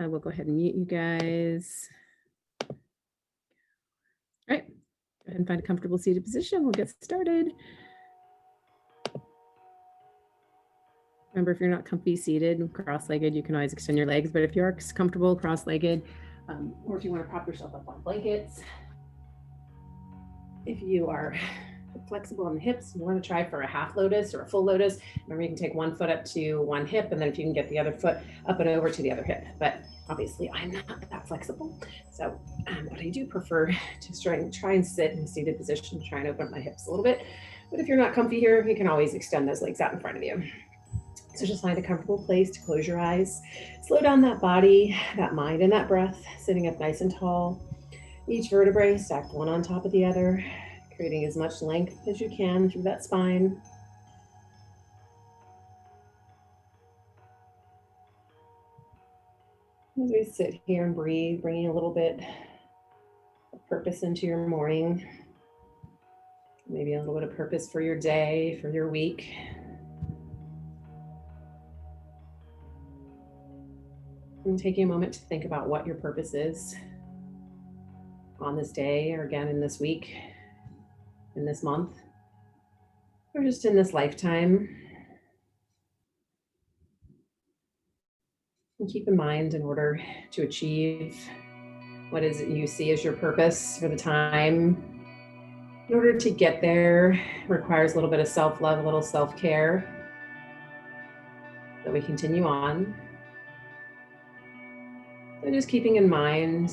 and I will go ahead and mute you guys. All right, go ahead and find a comfortable seated position. We'll get started. Remember, if you're not comfy seated, cross-legged, you can always extend your legs, but if you are comfortable cross-legged, or if you want to prop yourself up on blankets, if you are flexible on the hips, you want to try for a half lotus or a full lotus. Remember, you can take one foot up to one hip, and then if you can get the other foot up and over to the other hip. But obviously, I'm not that flexible. So what I do prefer to try and sit in a seated position, try and open up my hips a little bit. But if you're not comfy here, you can always extend those legs out in front of you. So just find a comfortable place to close your eyes. Slow down that body, that mind, and that breath, sitting up nice and tall. Each vertebrae stacked one on top of the other, creating as much length as you can through that spine. As we sit here and breathe, bringing a little bit of purpose into your morning, maybe a little bit of purpose for your day, for your week. And taking a moment to think about what your purpose is on this day, or again in this week, in this month, or just in this lifetime. And keep in mind, in order to achieve what is it you see as your purpose for the time, in order to get there, requires a little bit of self-love, a little self-care, that we continue on. So just keeping in mind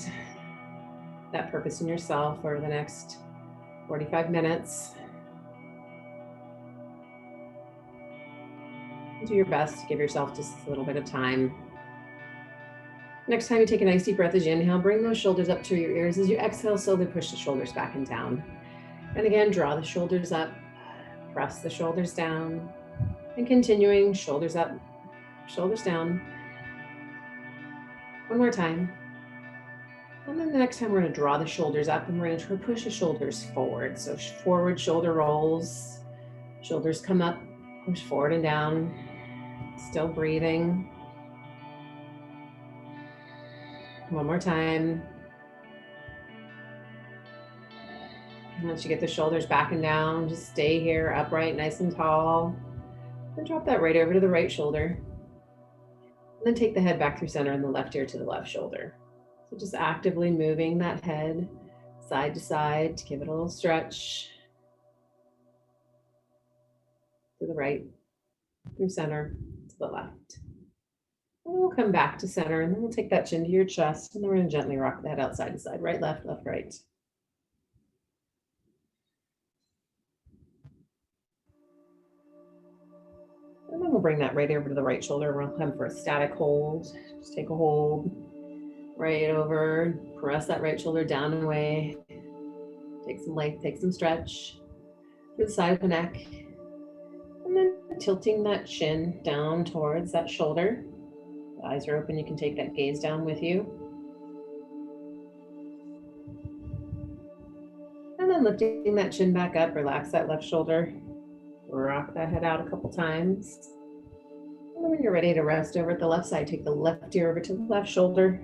that purpose in yourself over the next 45 minutes. Do your best to give yourself just a little bit of time. Next time you take a nice deep breath as you inhale, bring those shoulders up to your ears. As you exhale, slowly push the shoulders back and down. And again, draw the shoulders up, press the shoulders down, and continuing, shoulders up, shoulders down. One more time. And then the next time we're going to draw the shoulders up, and we're going to try to push the shoulders forward. So forward shoulder rolls, shoulders come up, push forward and down, still breathing. One more time. And once you get the shoulders back and down, just stay here upright, nice and tall. And drop that right over to the right shoulder. And then take the head back through center and the left ear to the left shoulder. So just actively moving that head side to side to give it a little stretch. To the right, through center, to the left. And we'll come back to center, and then we'll take that chin to your chest, and then we're going to gently rock the head out side to side, right, left, right. And then we'll bring that right over to the right shoulder. We'll come for a static hold. Just take a hold right over, press that right shoulder down and away. Take some length, take some stretch to the side of the neck. And then tilting that chin down towards that shoulder. The eyes are open, you can take that gaze down with you. And then lifting that chin back up, relax that left shoulder. Rock that head out a couple times. And then when you're ready to rest over at the left side, take the left ear over to the left shoulder.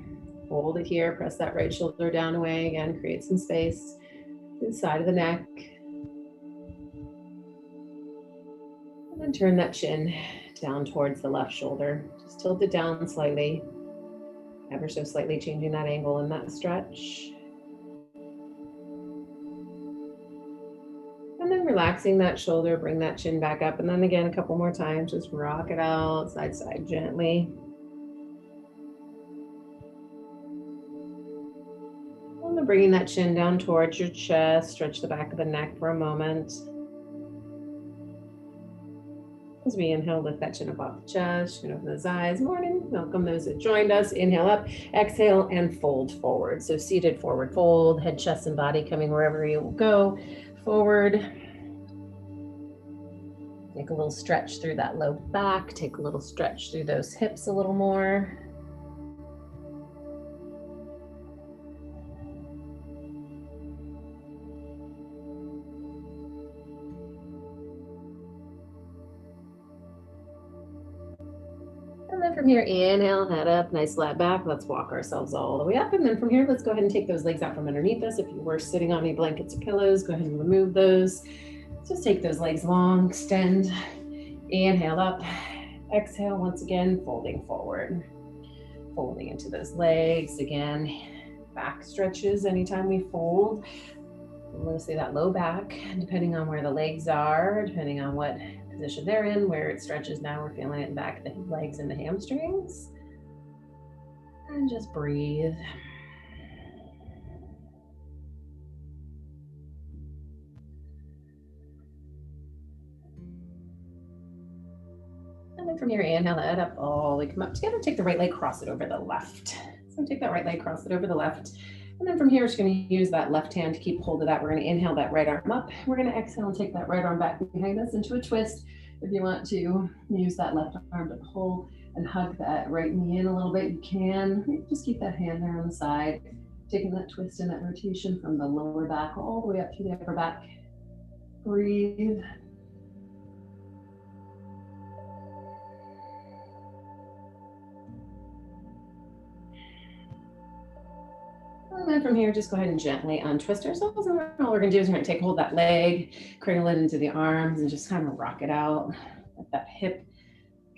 Hold it here, press that right shoulder down away again, create some space to the side of the neck. And then turn that chin down towards the left shoulder. Just tilt it down slightly, ever so slightly changing that angle and that stretch. And then relaxing that shoulder, bring that chin back up. And then again, a couple more times, just rock it out side to side gently. And then bringing that chin down towards your chest, stretch the back of the neck for a moment. As we inhale, lift that chin up off the chest, chin open those eyes. Morning, welcome those that joined us. Inhale up, exhale, and fold forward. So seated forward fold, head, chest, and body coming wherever you go. Forward. Take a little stretch through that low back. Take a little stretch through those hips a little more. then from here, inhale, head up, nice flat back. Let's walk ourselves all the way up. And then from here, let's go ahead and take those legs out from underneath us. If you were sitting on any blankets or pillows, go ahead and remove those. Just take those legs long, extend, inhale up, exhale once again, folding forward. Folding into those legs again, back stretches anytime we fold. Mostly that low back, depending on where the legs are, depending on what position they're in, where it stretches now, we're feeling it in back, the legs and the hamstrings. And just breathe. And then from here, inhale, head up, all the way, come up together, take the right leg, cross it over the left. So take that right leg, cross it over the left. And then from here, we're just going to use that left hand to keep hold of that. We're going to inhale that right arm up. We're going to exhale and take that right arm back behind us into a twist. If you want to use that left arm to pull and hug that right knee in a little bit, you can. Just keep that hand there on the side, taking that twist and that rotation from the lower back all the way up to the upper back. Breathe. And then from here, just go ahead and gently untwist ourselves. And all we're gonna do is we're gonna take hold of that leg, cradle it into the arms, and just kind of rock it out. Let that hip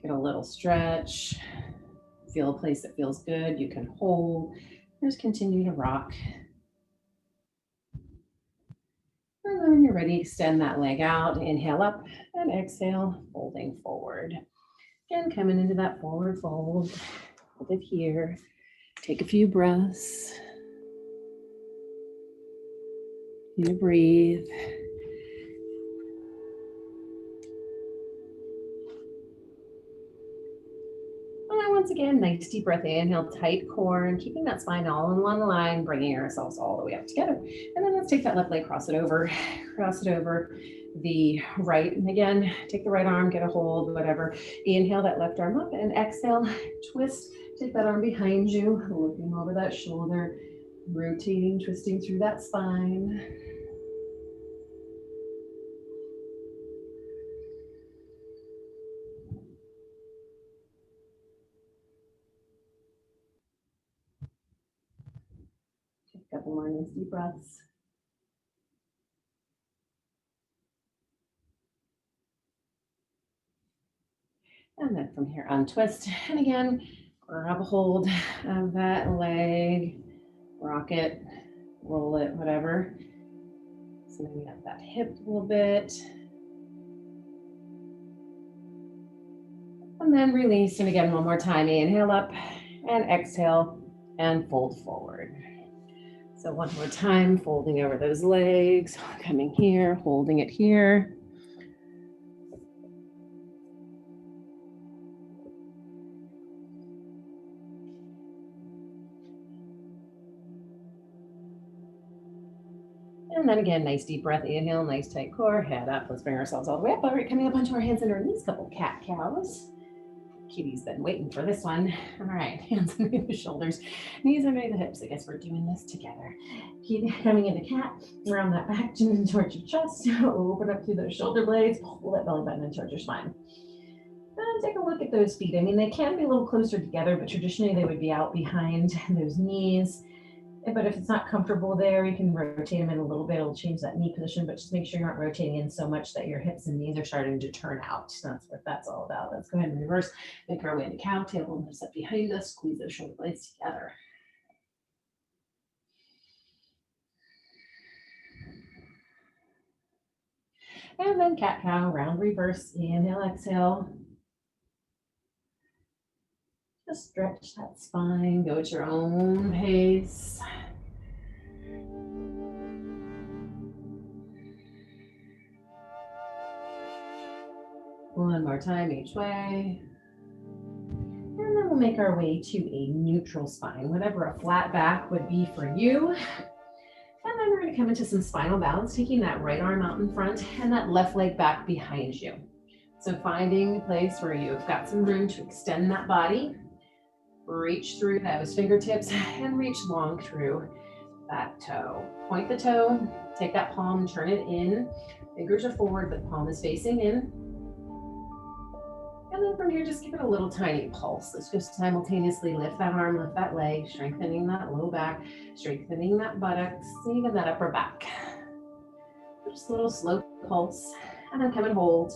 get a little stretch. Feel a place that feels good, you can hold. Just continue to rock. And then when you're ready, extend that leg out, inhale up and exhale, folding forward. Again, coming into that forward fold. Hold it here. Take a few breaths. You breathe. And once again, nice deep breath, inhale, tight core, and keeping that spine all in one line, bringing ourselves all the way up together. And then let's take that left leg, cross it over the right. And again, take the right arm, get a hold, whatever. Inhale that left arm up and exhale, twist, take that arm behind you, looking over that shoulder, rotating, twisting through that spine. Take a couple more nice deep breaths. And then from here, untwist. And again, grab a hold of that leg, rock it, roll it, whatever. So maybe up that hip a little bit. And then release. And again, one more time, inhale up and exhale and fold forward. So one more time, folding over those legs, coming here, holding it here. And then again, nice deep breath, inhale, nice tight core, head up. Let's bring ourselves all the way up. All right, coming up onto our hands and our knees, couple cat cows. Kitty's been waiting for this one. All right, hands underneath the shoulders, knees underneath the hips. I guess we're doing this together. Keep coming into cat, around that back, chin towards your chest, open up through those shoulder blades, pull that belly button in towards your spine. And take a look at those feet. I mean, they can be a little closer together, but traditionally they would be out behind those knees. But if it's not comfortable there, you can rotate them in a little bit. It'll change that knee position, but just make sure you're not rotating in so much that your hips and knees are starting to turn out. That's what that's all about. Let's go ahead and reverse. Make our way into cow, tailbone up behind us, squeeze those shoulder blades together. And then cat cow, round reverse, inhale, exhale. Just stretch that spine, go at your own pace. One more time each way. And then we'll make our way to a neutral spine, whatever a flat back would be for you. And then we're going to come into some spinal balance, taking that right arm out in front and that left leg back behind you. So finding a place where you've got some room to extend that body, reach through those fingertips and reach long through that toe. Point the toe, take that palm, turn it in. Fingers are forward, but palm is facing in. And then from here, just give it a little tiny pulse. Let's just simultaneously lift that arm, lift that leg, strengthening that low back, strengthening that buttocks, even that upper back. Just a little slow pulse, and then come and hold.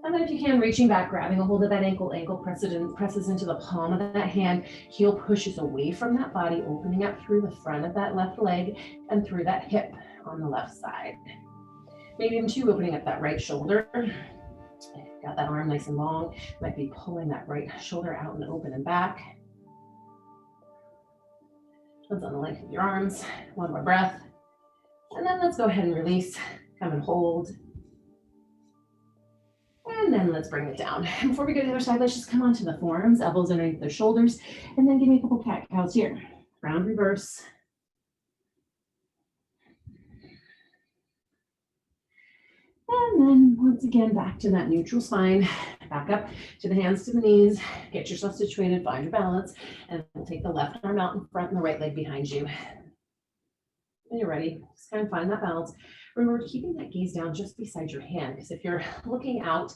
And then if you can, reaching back, grabbing a hold of that ankle, presses into the palm of that hand, heel pushes away from that body, opening up through the front of that left leg and through that hip on the left side. Maybe even two, opening up that right shoulder. Got that arm nice and long, might be pulling that right shoulder out and open and back. Depends on the length of your arms. One more breath. And then let's go ahead and release, come and hold. And then let's bring it down. And before we go to the other side, let's just come onto the forearms, elbows underneath the shoulders, and then give me a couple cat cows here. Round reverse. And then once again, back to that neutral spine, back up to the hands to the knees, get yourself situated, find your balance, and we'll take the left arm out in front and the right leg behind you. When you're ready, just kind of find that balance. Remember, keeping that gaze down just beside your hand, because if you're looking out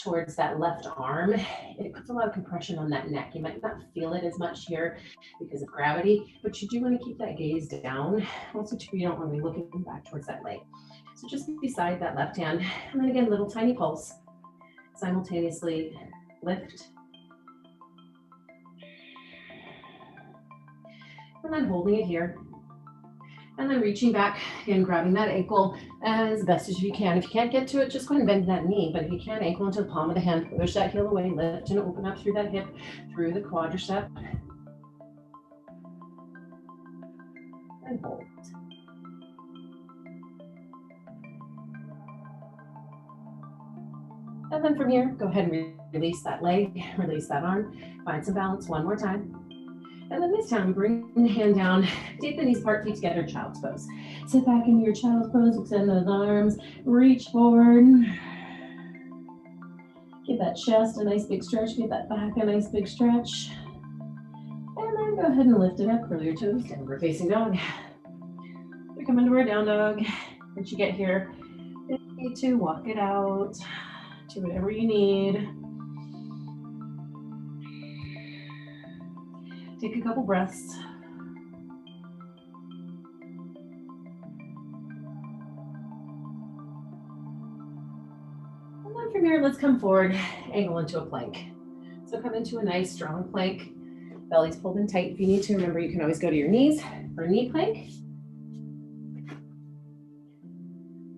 towards that left arm, it puts a lot of compression on that neck. You might not feel it as much here because of gravity, but you do want to keep that gaze down. Also, too, you don't want to be looking back towards that leg. So just beside that left hand, and then again, little tiny pulse. Simultaneously lift. And then holding it here. And then reaching back and grabbing that ankle as best as you can. If you can't get to it, just go ahead and bend that knee. But if you can, ankle into the palm of the hand, push that heel away, lift and open up through that hip, through the quadricep. And hold. And then from here, go ahead and release that leg, release that arm, find some balance one more time. And then this time, bring the hand down, take the knees apart, feet together, child's pose. Sit back into your child's pose, extend those arms, reach forward. Give that chest a nice big stretch, give that back a nice big stretch. And then go ahead and lift it up, curl your toes, downward facing dog. We come into our down dog. Once you get here, you need to walk it out, do whatever you need. Take a couple breaths. And then from here, let's come forward, angle into a plank. So come into a nice strong plank. Belly's pulled in tight if you need to. Remember, you can always go to your knees for a knee plank.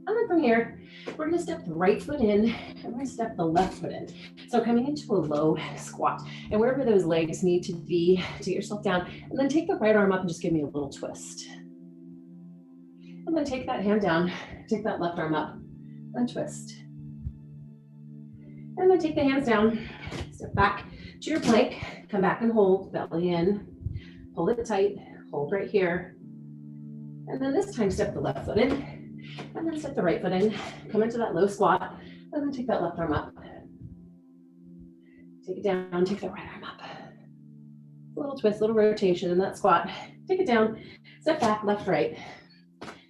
And then from here, we're gonna step the right foot in and we're gonna step the left foot in. So coming into a low squat, and wherever those legs need to be to get yourself down, and then take the right arm up and just give me a little twist. And then take that hand down, take that left arm up, and twist. And then take the hands down, step back to your plank, come back and hold, belly in, hold it tight, hold right here. And then this time step the left foot in, and then step the right foot in, come into that low squat, and then take that left arm up. Take it down, take the right arm up. A little twist, little rotation in that squat. Take it down, step back, left, right.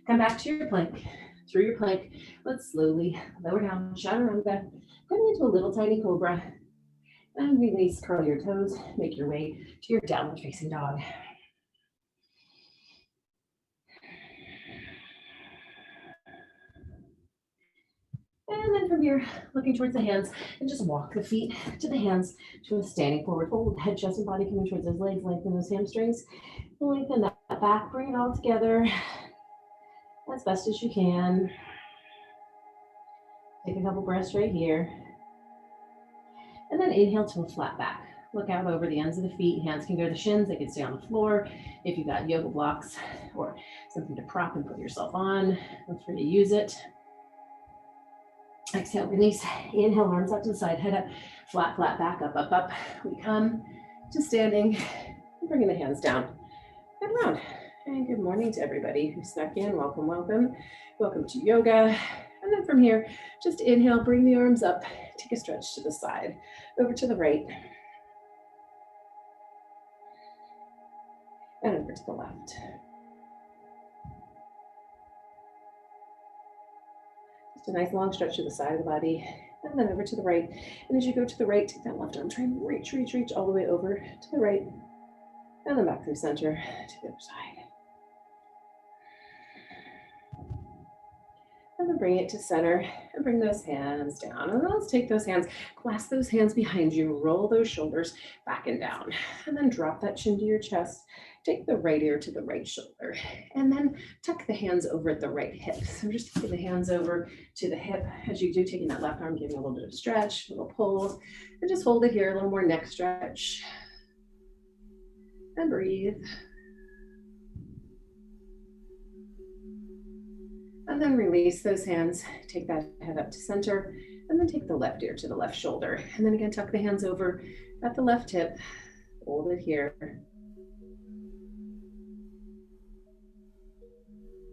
Come back to your plank, through your plank. Let's slowly lower down, chaturanga, coming into a little tiny cobra. And release, curl your toes, make your way to your downward facing dog. And then from here, looking towards the hands, and just walk the feet to the hands to a standing forward fold. Head, chest, and body coming towards those legs, lengthen those hamstrings. Lengthen that back, bring it all together as best as you can. Take a couple breaths right here. And then inhale to a flat back. Look out over the ends of the feet. Hands can go to the shins. They can stay on the floor. If you've got yoga blocks or something to prop and put yourself on, feel free to use it. Exhale, release. Inhale, arms up to the side, head up, flat, flat, back, up, up, up. We come to standing, bringing the hands down and round. And good morning to everybody who snuck in. Welcome, welcome. Welcome to yoga. And then from here, just inhale, bring the arms up, take a stretch to the side, over to the right, and over to the left. Just a nice long stretch to the side of the body. and then over to the right. And as you go to the right, take that left arm, try and reach, reach, reach all the way over to the right, and then back through center to the other side. And then bring it to center and bring those hands down. And then let's take those hands, clasp those hands behind you, roll those shoulders back and down, and then drop that chin to your chest. Take the right ear to the right shoulder, and then tuck the hands over at the right hip. So just taking the hands over to the hip as you do, taking that left arm, giving a little bit of stretch, a little pull, and just hold it here, a little more neck stretch. And breathe. And then release those hands, take that head up to center, and then take the left ear to the left shoulder. And then again, tuck the hands over at the left hip, hold it here.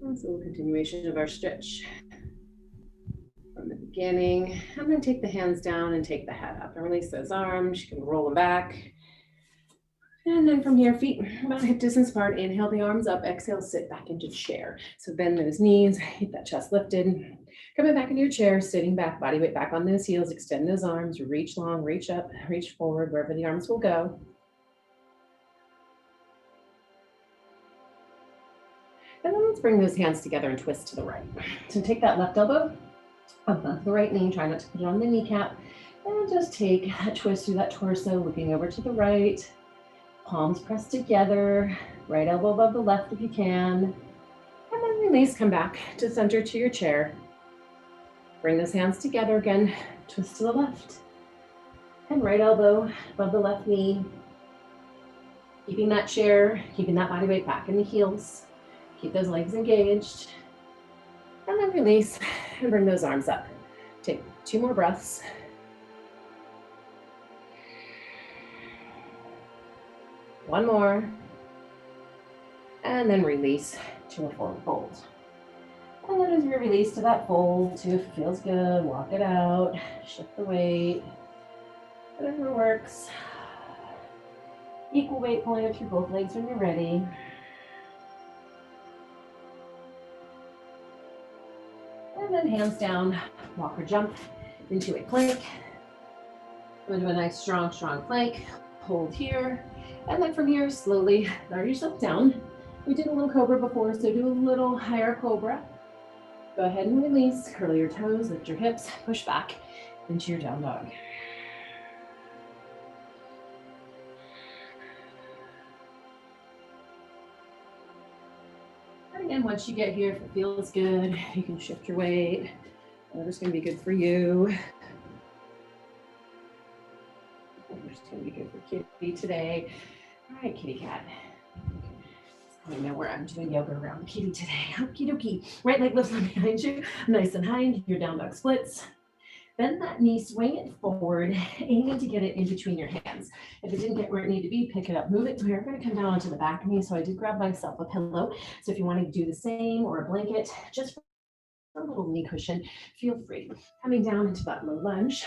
That's a little continuation of our stretch from the beginning. I'm going to take the hands down and take the head up and release those arms. You can roll them back. And then from here, feet about hip distance apart. Inhale the arms up, exhale, sit back into chair. So bend those knees, keep that chest lifted. Coming back into your chair, sitting back, body weight back on those heels, extend those arms, reach long, reach up, reach forward, wherever the arms will go. And then let's bring those hands together and twist to the right. So take that left elbow above the right knee, try not to put it on the kneecap, and just take that twist through that torso, looking over to the right. Palms pressed together, right elbow above the left if you can. And then release, come back to center to your chair. Bring those hands together again, twist to the left. And right elbow above the left knee. Keeping that chair, keeping that body weight back in the heels. Keep those legs engaged. And then release and bring those arms up. Take 2 more breaths. One more, and then release to a forward fold. And then as you release to that fold, see if it feels good, walk it out, shift the weight, whatever works. Equal weight pulling up through both legs when you're ready. And then hands down, walk or jump into a plank. We'll do a nice strong plank, hold here. And then from here, slowly lower yourself down. We did a little cobra before, so do a little higher cobra. Go ahead and release, curl your toes, lift your hips, push back into your down dog. And again, once you get here, if it feels good, you can shift your weight. Whatever's gonna be good for you. Whatever's gonna be good for Kitty today. All right, kitty cat. I know where I'm doing yoga around kitty today. Okie dokie. Right leg lifts up behind you, nice and high. Your down dog splits. Bend that knee, swing it forward, aiming to get it in between your hands. If it didn't get where it needed to be, pick it up, move it. We're going to come down onto the back knee. So I did grab myself a pillow. So if you want to do the same or a blanket, just for a little knee cushion, feel free. Coming down into that low lunge.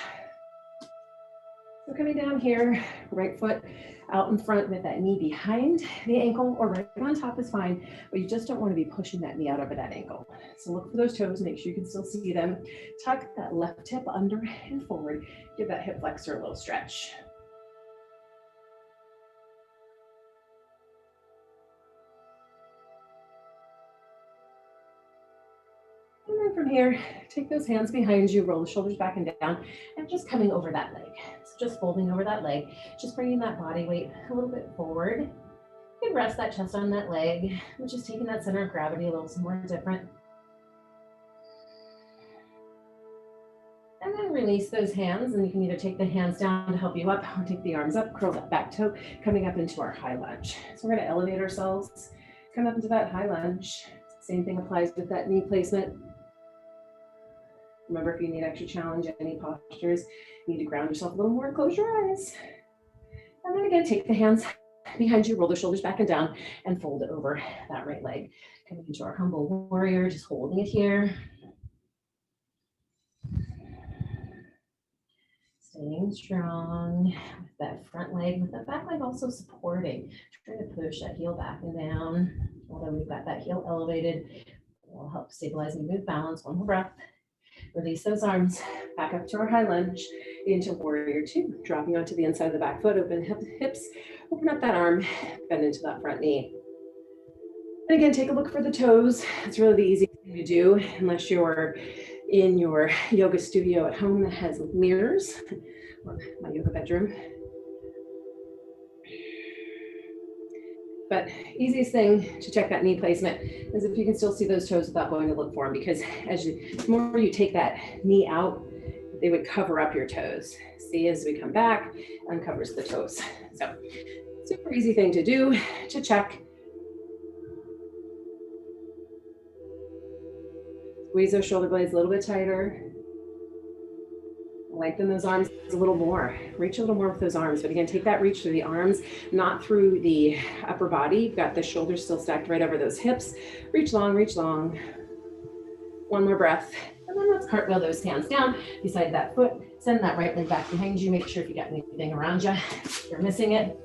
So coming down here, right foot out in front with that knee behind the ankle or right on top is fine, but you just don't want to be pushing that knee out over that ankle. So look for those toes, make sure you can still see them. Tuck that left hip under and forward. Give that hip flexor a little stretch. And then from here, take those hands behind you, roll the shoulders back and down, and just coming over that leg. So just folding over that leg, just bringing that body weight a little bit forward. You can rest that chest on that leg, which is taking that center of gravity a little more different. And then release those hands, and you can either take the hands down to help you up or take the arms up, curl that back toe, coming up into our high lunge. So we're going to elevate ourselves, come up into that high lunge. Same thing applies with that knee placement. Remember, if you need extra challenge, any postures, you need to ground yourself a little more, close your eyes. And then again, take the hands behind you, roll the shoulders back and down, and fold it over that right leg. Coming into our humble warrior, just holding it here. Staying strong with that front leg, with that back leg also supporting. Trying to push that heel back and down. Although we've got that heel elevated, it will help stabilize and move balance. One more breath. Release those arms back up to our high lunge into warrior two, dropping onto the inside of the back foot, open hips, open up that arm, bend into that front knee. And again, take a look for the toes. It's really the easy thing to do unless you're in your yoga studio at home that has mirrors, or my yoga bedroom. But easiest thing to check that knee placement is if you can still see those toes without going to look for them, because the more you take that knee out, they would cover up your toes. See, as we come back, uncovers the toes. So super easy thing to do to check. Squeeze those shoulder blades a little bit tighter. Lengthen those arms a little more. Reach a little more with those arms. But again, take that reach through the arms, not through the upper body. You've got the shoulders still stacked right over those hips. Reach long, reach long. One more breath. And then let's cartwheel those hands down beside that foot. Send that right leg back behind you. Make sure if you got anything around you, if you're missing it,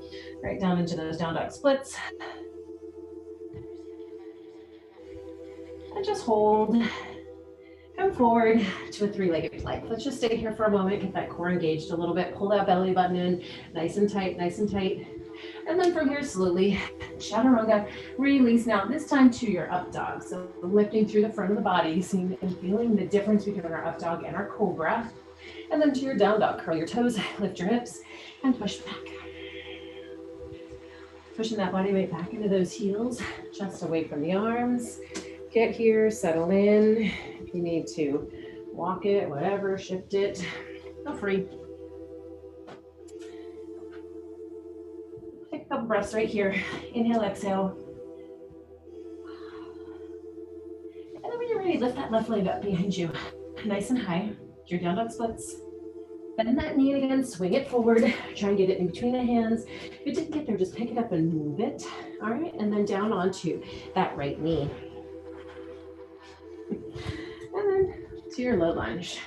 right down into those down dog splits. And just hold. Come forward to a three-legged plank. Let's just stay here for a moment, get that core engaged a little bit, pull that belly button in, nice and tight, nice and tight. And then from here, slowly, chaturanga, release now, this time to your up dog. So lifting through the front of the body, seeing and feeling the difference between our up dog and our cobra. And then to your down dog, curl your toes, lift your hips, and push back. Pushing that body weight back into those heels, just away from the arms. Get here, settle in. If you need to walk it, whatever, shift it, feel free. Take a couple breaths right here. Inhale, exhale. And then when you're ready, lift that left leg up behind you, nice and high. Your down dog splits. Bend that knee again, swing it forward. Try and get it in between the hands. If it didn't get there, just pick it up and move it. All right, and then down onto that right knee. And then to your low lunge.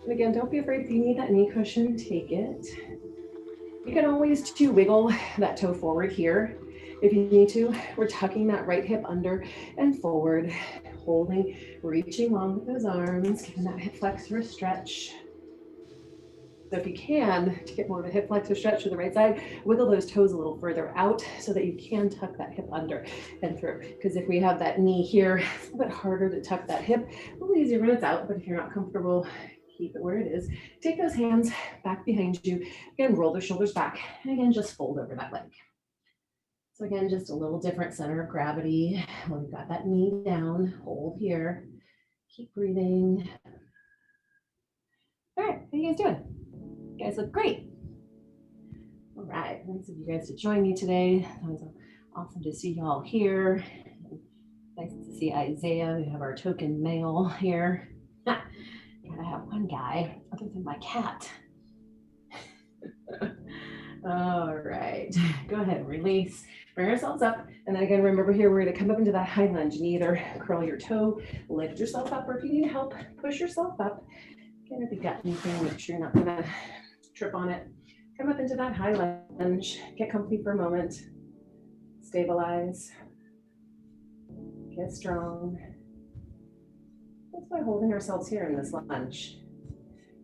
And again, don't be afraid if you need that knee cushion, take it. You can always wiggle that toe forward here if you need to. We're tucking that right hip under and forward, holding, reaching long with those arms, giving that hip flexor a stretch. So if you can, to get more of a hip flexor stretch to the right side, wiggle those toes a little further out so that you can tuck that hip under and through. Because if we have that knee here, it's a little bit harder to tuck that hip. A little easier when it's out, but if you're not comfortable, keep it where it is. Take those hands back behind you. Again, roll the shoulders back. And again, just fold over that leg. So again, just a little different center of gravity. When we've got that knee down, hold here. Keep breathing. All right, how you guys doing? You guys look great. All right, thanks of you guys to join me today. That was awesome to see y'all here. Nice to see Isaiah. We have our token male here. Gotta have one guy other than my cat. All right, go ahead, release. Bring ourselves up. And then again, remember here, we're gonna come up into that high lunge and either curl your toe, lift yourself up, or if you need help, push yourself up. Again, if you've got anything, make sure you're not gonna trip on it. Come up into that high lunge, get comfy for a moment, stabilize, get strong. That's by holding ourselves here in this lunge.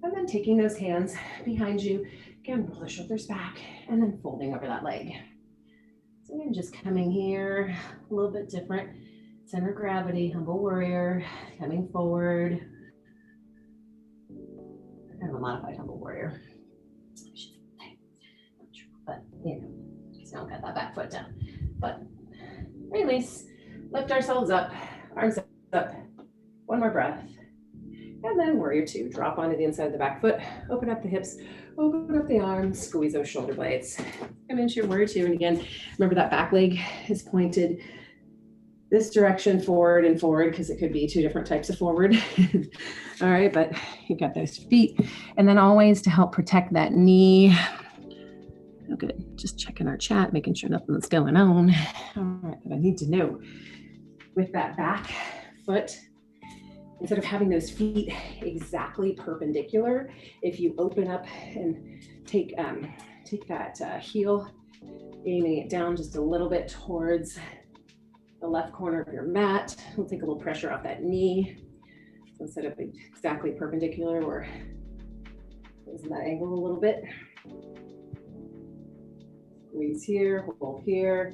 And then taking those hands behind you, again, roll the shoulders back, and then folding over that leg. So again, just coming here, a little bit different. Center of gravity, humble warrior, coming forward. Kind of a modified humble warrior. But, you know, just don't got that back foot down. But release, lift ourselves up, arms up. One more breath. And then warrior two, drop onto the inside of the back foot, open up the hips, open up the arms, squeeze those shoulder blades. Come into your warrior two. And again, remember that back leg is pointed this direction, forward and forward, because it could be two different types of forward. All right, but you got those feet. And then always to help protect that knee. Oh, good. Just checking our chat, making sure nothing's going on. All right, but I need to know with that back foot, instead of having those feet exactly perpendicular, if you open up and take that heel, aiming it down just a little bit towards the left corner of your mat, we'll take a little pressure off that knee. instead of exactly perpendicular, we're raising that angle a little bit. Squeeze here, hold here,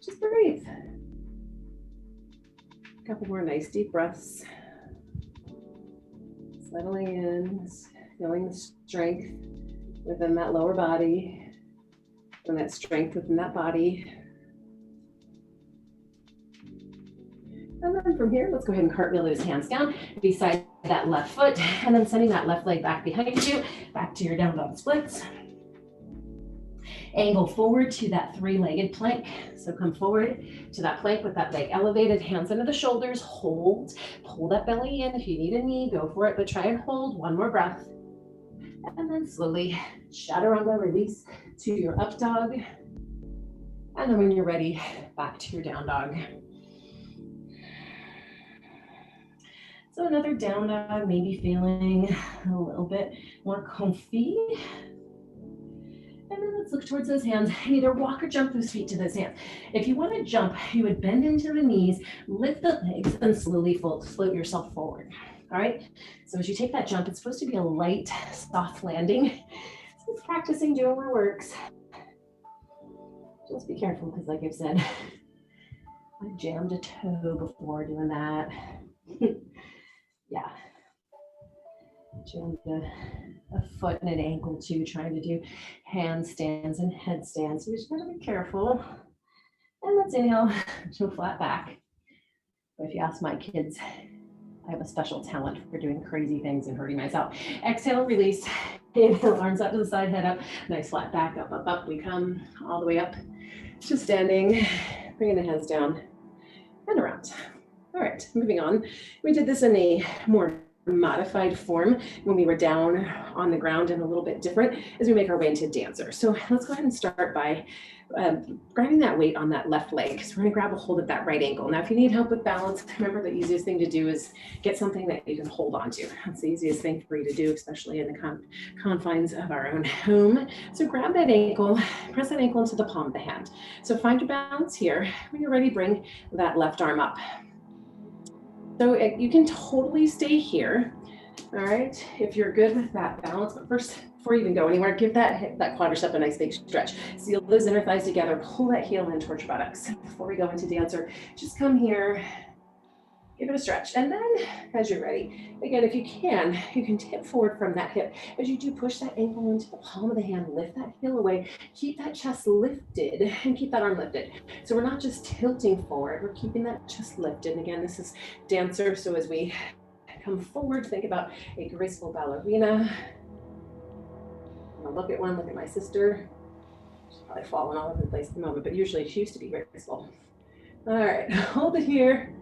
just breathe. A couple more nice deep breaths. Settling in, feeling the strength within that lower body, and that strength within that body. And then from here, let's go ahead and cartwheel those hands down beside that left foot, and then sending that left leg back behind you, back to your down dog splits. Angle forward to that three-legged plank. So come forward to that plank with that leg elevated, hands under the shoulders, hold, pull that belly in. If you need a knee, go for it, but try and hold. One more breath. And then slowly chaturanga, release to your up dog. And then when you're ready, back to your down dog. So another down dog, maybe feeling a little bit more comfy. And then let's look towards those hands. Either walk or jump those feet to those hands. If you want to jump, you would bend into the knees, lift the legs, and slowly float yourself forward. All right. So as you take that jump, it's supposed to be a light, soft landing. So it's practicing, doing what works. Just be careful because, like I've said, I jammed a toe before doing that. Yeah. Jammed a foot and an ankle too, trying to do handstands and headstands. So we just gotta be careful. And let's inhale to a flat back. But if you ask my kids, I have a special talent for doing crazy things and hurting myself. Exhale, release. Inhale, arms up to the side, head up. Nice flat back, up, up, up. We come all the way up to standing, bringing the hands down and around. All right, moving on. We did this in a more modified form when we were down on the ground and a little bit different as we make our way into dancer. So let's go ahead and start by grabbing that weight on that left leg. So we're gonna grab a hold of that right ankle. Now, if you need help with balance, remember the easiest thing to do is get something that you can hold on to. That's the easiest thing for you to do, especially in the confines of our own home. So grab that ankle, press that ankle into the palm of the hand. So find your balance here. When you're ready, bring that left arm up. So you can totally stay here, all right, if you're good with that balance. But first, before you even go anywhere, give that quadricep a nice big stretch. Seal those inner thighs together, pull that heel in towards your buttocks. Before we go into dancer, just come here, give it a stretch. And then as you're ready, again, if you can tip forward from that hip. As you do, push that ankle into the palm of the hand, lift that heel away, keep that chest lifted and keep that arm lifted. So we're not just tilting forward, we're keeping that chest lifted. And again, this is dancer. So as we come forward, think about a graceful ballerina. I'll look at my sister. She's probably falling all over the place at the moment, but usually she used to be graceful. All right, hold it here.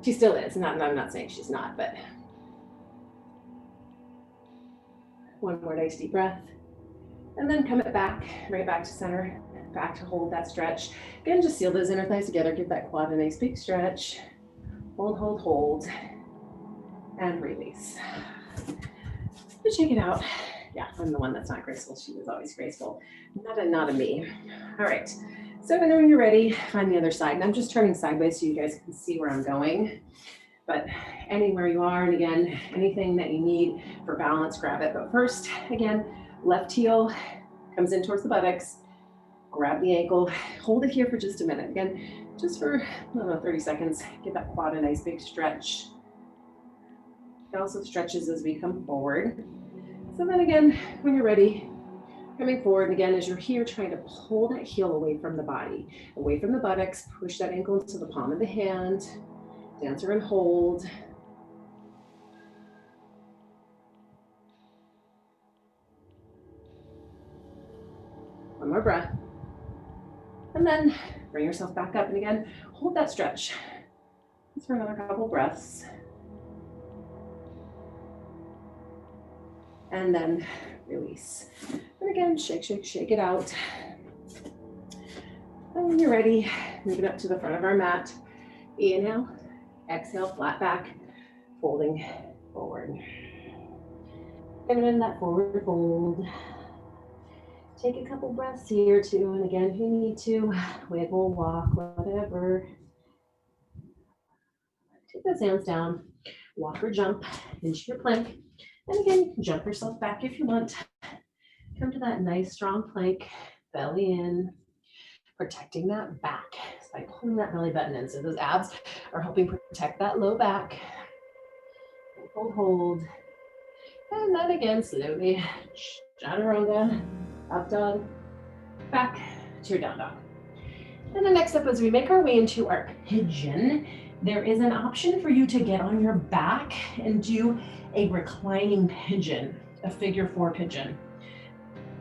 She still is. I'm not saying she's not, but one more nice deep breath. And then come it back, right back to center, back to hold that stretch. Again, just seal those inner thighs together. Give that quad a nice big stretch. Hold, hold, hold. And release. So check it out. Yeah, I'm the one that's not graceful. She was always graceful. Not a me. All right. So when you're ready, find the other side. And I'm just turning sideways so you guys can see where I'm going. But anywhere you are, and again, anything that you need for balance, grab it. But first, again, left heel comes in towards the buttocks. Grab the ankle, hold it here for just a minute. Again, just for, 30 seconds. Give that quad a nice big stretch. It also stretches as we come forward. So then again, when you're ready, coming forward, and again, as you're here, trying to pull that heel away from the body, away from the buttocks, push that ankle into the palm of the hand, dancer and hold. One more breath. And then bring yourself back up, and again, hold that stretch. Just for another couple breaths. And then release. And again, shake, shake, shake it out. And when you're ready, move it up to the front of our mat. Inhale, exhale, flat back, folding forward. And in that forward fold. Take a couple breaths here too. And again, if you need to, wiggle, walk, whatever. Take those hands down. walk or jump into your plank. And again, you can jump yourself back if you want. Come to that nice strong plank, belly in, protecting that back by pulling that belly button in. So those abs are helping protect that low back. Hold. And then again, slowly, chaturanga, up dog, back to your down dog. And the next up, as we make our way into our pigeon, there is an option for you to get on your back and do a reclining pigeon, a figure 4 pigeon.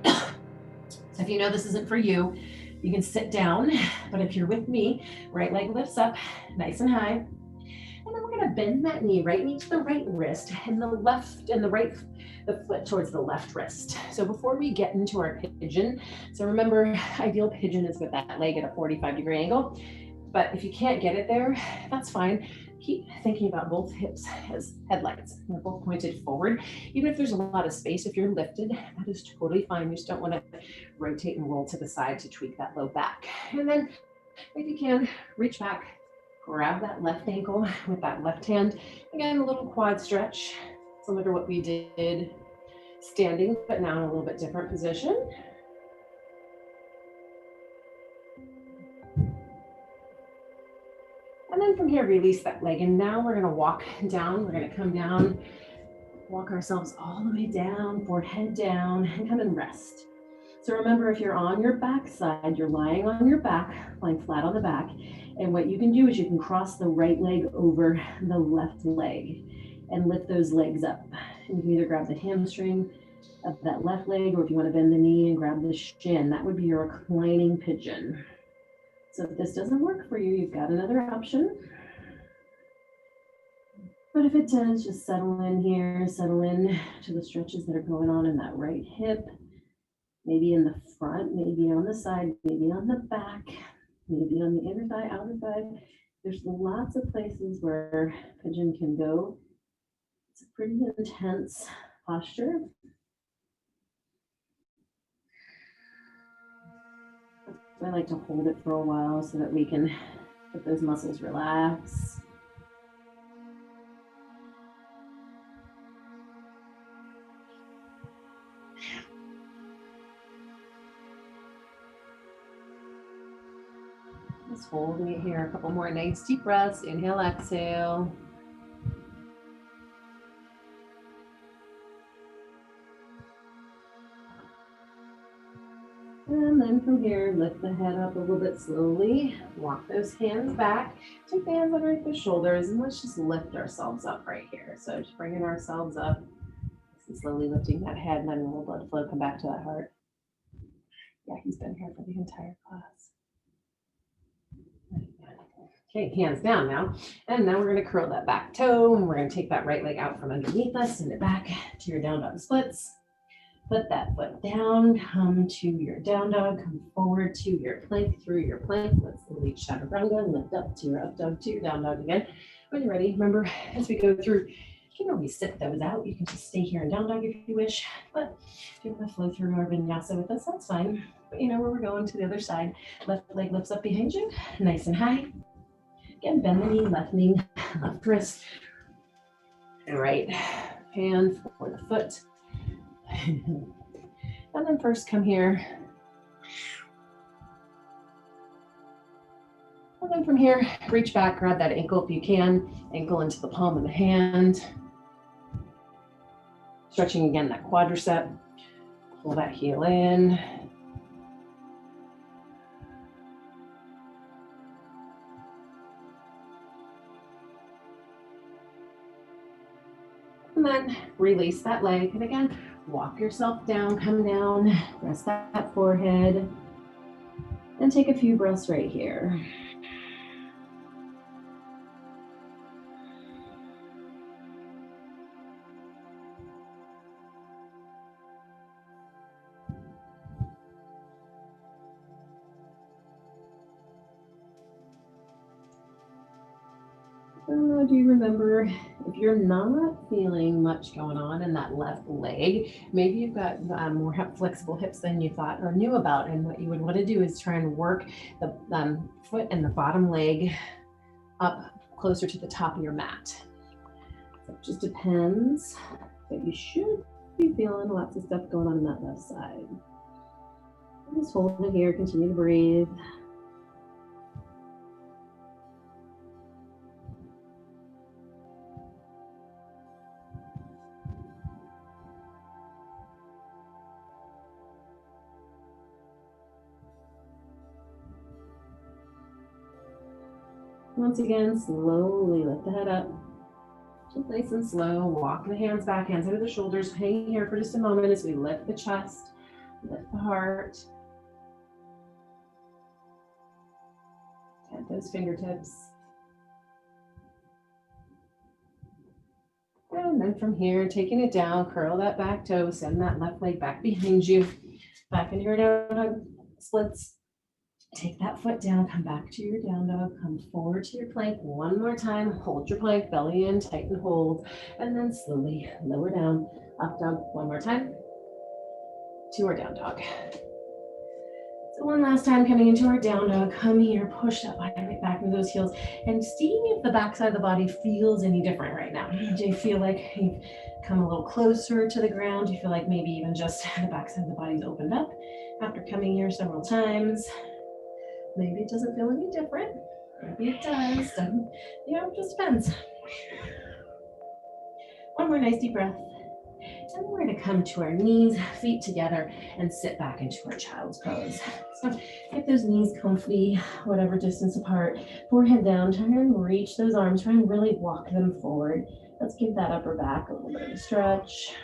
So if you know this isn't for you, you can sit down, but if you're with me, right leg lifts up nice and high. And then we're gonna bend that knee, right knee to the right wrist, and the foot towards the left wrist. So before we get into our pigeon, so remember, ideal pigeon is with that leg at a 45-degree angle. But if you can't get it there, that's fine. Keep thinking about both hips as headlights. They're both pointed forward. Even if there's a lot of space, if you're lifted, that is totally fine. You just don't want to rotate and roll to the side to tweak that low back. And then if you can, reach back, grab that left ankle with that left hand. Again, a little quad stretch, similar to what we did standing, but now in a little bit different position. And then from here, release that leg. And now we're gonna walk down. We're gonna come down, walk ourselves all the way down, forehead down, and come and rest. So remember, if you're on your back side, you're lying on your back, lying flat on the back. And what you can do is you can cross the right leg over the left leg and lift those legs up. And you can either grab the hamstring of that left leg, or if you want to bend the knee and grab the shin, that would be your reclining pigeon. So if this doesn't work for you, you've got another option. But if it does, just settle in here, settle in to the stretches that are going on in that right hip, maybe in the front, maybe on the side, maybe on the back, maybe on the inner thigh, outer thigh. There's lots of places where pigeon can go. It's a pretty intense posture. I like to hold it for a while so that we can let those muscles relax. Just holding it here, a couple more nice deep breaths. Inhale, exhale. And then from here, lift the head up a little bit slowly. Walk those hands back. Take the hands underneath the shoulders, and let's just lift ourselves up right here. So just bringing ourselves up, and slowly lifting that head, and then a little blood flow come back to that heart. Yeah, he's been here for the entire class. Okay, hands down now. And now we're going to curl that back toe, and we're going to take that right leg out from underneath us, send it back to your down dog splits. Put that foot down, come to your down dog, come forward to your plank, through your plank. Let's slowly chaturanga, lift up to your up dog, to your down dog again. When you're ready, remember, as we go through, you can always sit those out. You can just stay here in down dog if you wish. But if you want to flow through our vinyasa with us, that's fine. But you know where we're going, to the other side. Left leg lifts up behind you, nice and high. Again, bend the knee, left wrist, and right hand for the foot. And then first come here. And then from here, reach back, grab that ankle if you can, ankle into the palm of the hand. Stretching again that quadricep. Pull that heel in. And then release that leg. And again, walk yourself down, come down, rest that forehead, and take a few breaths right here. Do you remember, if you're not feeling much going on in that left leg, maybe you've got more flexible hips than you thought or knew about, and what you would want to do is try and work the foot and the bottom leg up closer to the top of your mat. So it just depends, but you should be feeling lots of stuff going on that left side. Just hold it here, continue to breathe. Once again, slowly lift the head up. Just nice and slow. Walk the hands back, hands under the shoulders. Hang here for just a moment as we lift the chest, lift the heart. Tap those fingertips. And then from here, taking it down, curl that back toe, send that left leg back behind you. Back into your down dog splits. Take that foot down, come back to your down dog, come forward to your plank one more time, hold your plank, belly in, tighten hold, and then slowly lower down, up dog one more time, to our down dog. So one last time, coming into our down dog, come here, push that body right back with those heels, and see if the backside of the body feels any different right now. Do you feel like you've come a little closer to the ground? Do you feel like maybe even just the backside of the body's opened up after coming here several times? Maybe it doesn't feel any different. Maybe it does. It just depends. One more nice deep breath. And we're going to come to our knees, feet together, and sit back into our child's pose. So get those knees comfy, whatever distance apart. Forehead down, try and reach those arms, try and really walk them forward. Let's give that upper back a little bit of a stretch.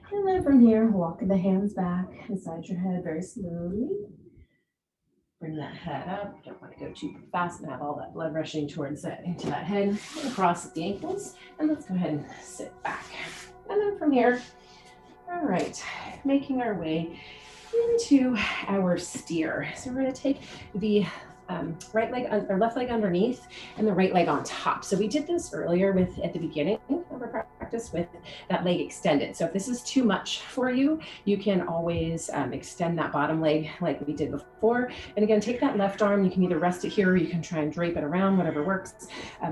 And then from here, walk the hands back inside your head very slowly. Bring that head up. Don't want to go too fast and have all that blood rushing towards that into that head. Across the ankles. And let's go ahead and sit back. And then from here, all right, making our way into our steer. So we're going to take the right leg or left leg underneath and the right leg on top. So we did this earlier at the beginning of our practice with that leg extended. So if this is too much for you, you can always extend that bottom leg like we did before. And again, take that left arm. You can either rest it here or you can try and drape it around, whatever works.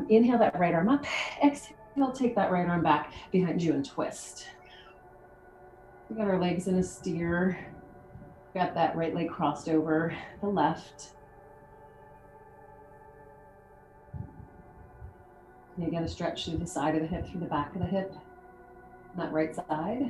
Inhale that right arm up. Exhale, take that right arm back behind you and twist. We got our legs in a steer. Got that right leg crossed over the left. You got to stretch through the side of the hip, through the back of the hip, that right side.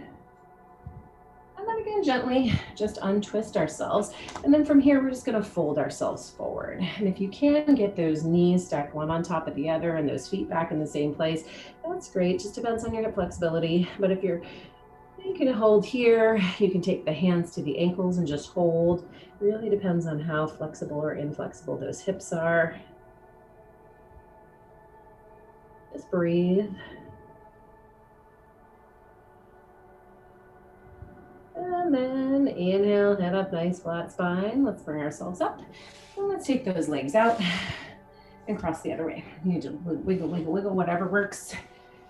And then again, gently just untwist ourselves. And then from here, we're just going to fold ourselves forward. And if you can get those knees stacked one on top of the other and those feet back in the same place, that's great. Just depends on your hip flexibility. But if you can hold here, you can take the hands to the ankles and just hold. It really depends on how flexible or inflexible those hips are. Just breathe. And then inhale, head up, nice flat spine. Let's bring ourselves up. And let's take those legs out and cross the other way. You need to wiggle, wiggle, wiggle, whatever works.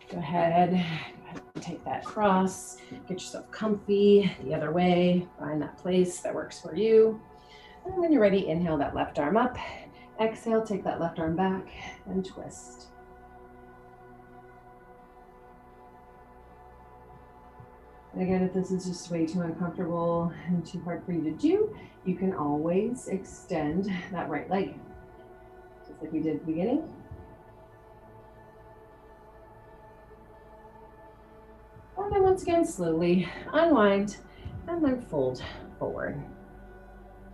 Go ahead and take that cross. Get yourself comfy the other way. Find that place that works for you. And when you're ready, inhale that left arm up. Exhale, take that left arm back and twist. And again, if this is just way too uncomfortable and too hard for you to do, you can always extend that right leg, just like we did at the beginning. And then once again, slowly unwind and then fold forward.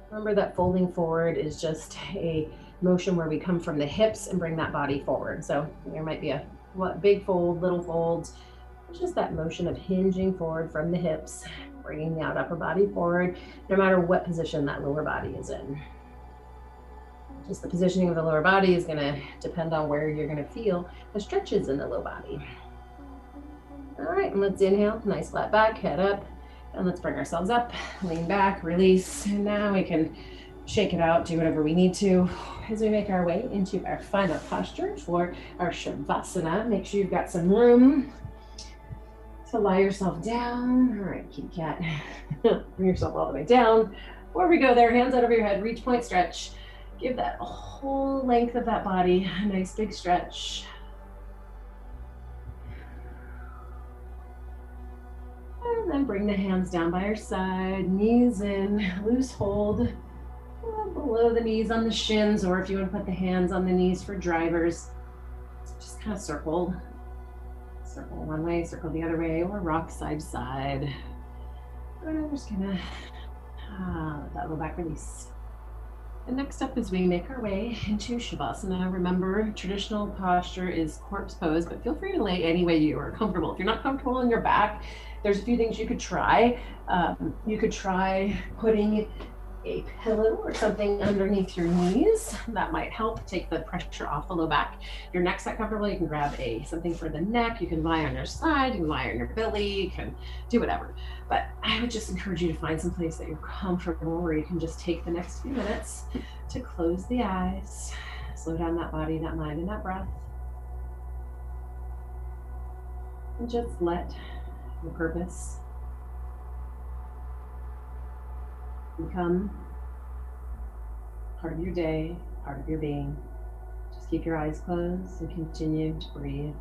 Remember that folding forward is just a motion where we come from the hips and bring that body forward. So there might be a big fold, little folds. It's just that motion of hinging forward from the hips, bringing that upper body forward, no matter what position that lower body is in. Just the positioning of the lower body is going to depend on where you're going to feel the stretches in the low body. All right, and let's inhale, nice flat back, head up, and let's bring ourselves up, lean back, release, and now we can shake it out, do whatever we need to as we make our way into our final posture for our Shavasana. Make sure you've got some room to lie yourself down. All right, kitty cat. Bring yourself all the way down. Before we go there, hands out over your head, reach, point, stretch. Give that whole length of that body a nice big stretch. And then bring the hands down by your side, knees in, loose hold below the knees on the shins, or if you want to put the hands on the knees for drivers, just kind of circle. Circle one way, circle the other way, or rock side to side. And we're just gonna let that low back release. And next up is we make our way into Shavasana. Remember, traditional posture is corpse pose, but feel free to lay any way you are comfortable. If you're not comfortable on your back, there's a few things you could try. You could try putting a pillow or something underneath your knees. That might help take the pressure off the low back. If your neck's not comfortable, you can grab something for the neck. You can lie on your side, you can lie on your belly, you can do whatever. But I would just encourage you to find some place that you're comfortable where you can just take the next few minutes to close the eyes, slow down that body, that mind, and that breath. And just let your purpose become part of your day, part of your being. Just keep your eyes closed and continue to breathe.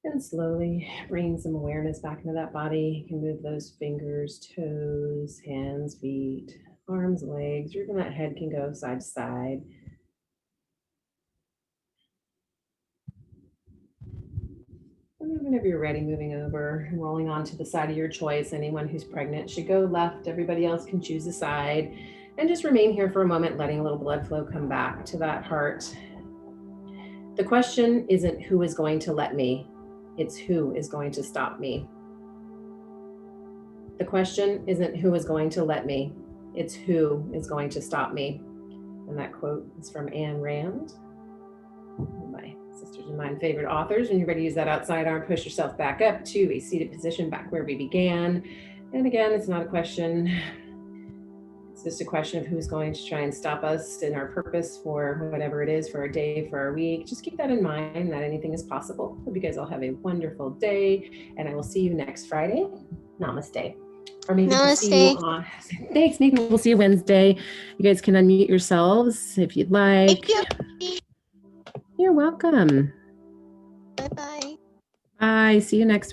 And slowly bring some awareness back into that body. You can move those fingers, toes, hands, feet, arms, legs, or even that head can go side to side. And then whenever you're ready, moving over and rolling onto the side of your choice. Anyone who's pregnant should go left. Everybody else can choose a side. And just remain here for a moment, letting a little blood flow come back to that heart. The question isn't who is going to let me, it's who is going to stop me. The question isn't who is going to let me, it's who is going to stop me. And that quote is from Ayn Rand, my sisters and mine favorite authors. When you're ready to use that outside arm, push yourself back up to a seated position, back where we began. And again, it's not a question. It's just a question of who's going to try and stop us in our purpose for whatever it is, for our day, for our week. Just keep that in mind, that anything is possible. Hope you guys all have a wonderful day, and I will see you next Friday. Namaste. Or maybe we'll see you on, thanks, maybe we'll see you Wednesday. You guys can unmute yourselves if you'd like. Thank you. You're welcome. Bye-bye. Bye, see you next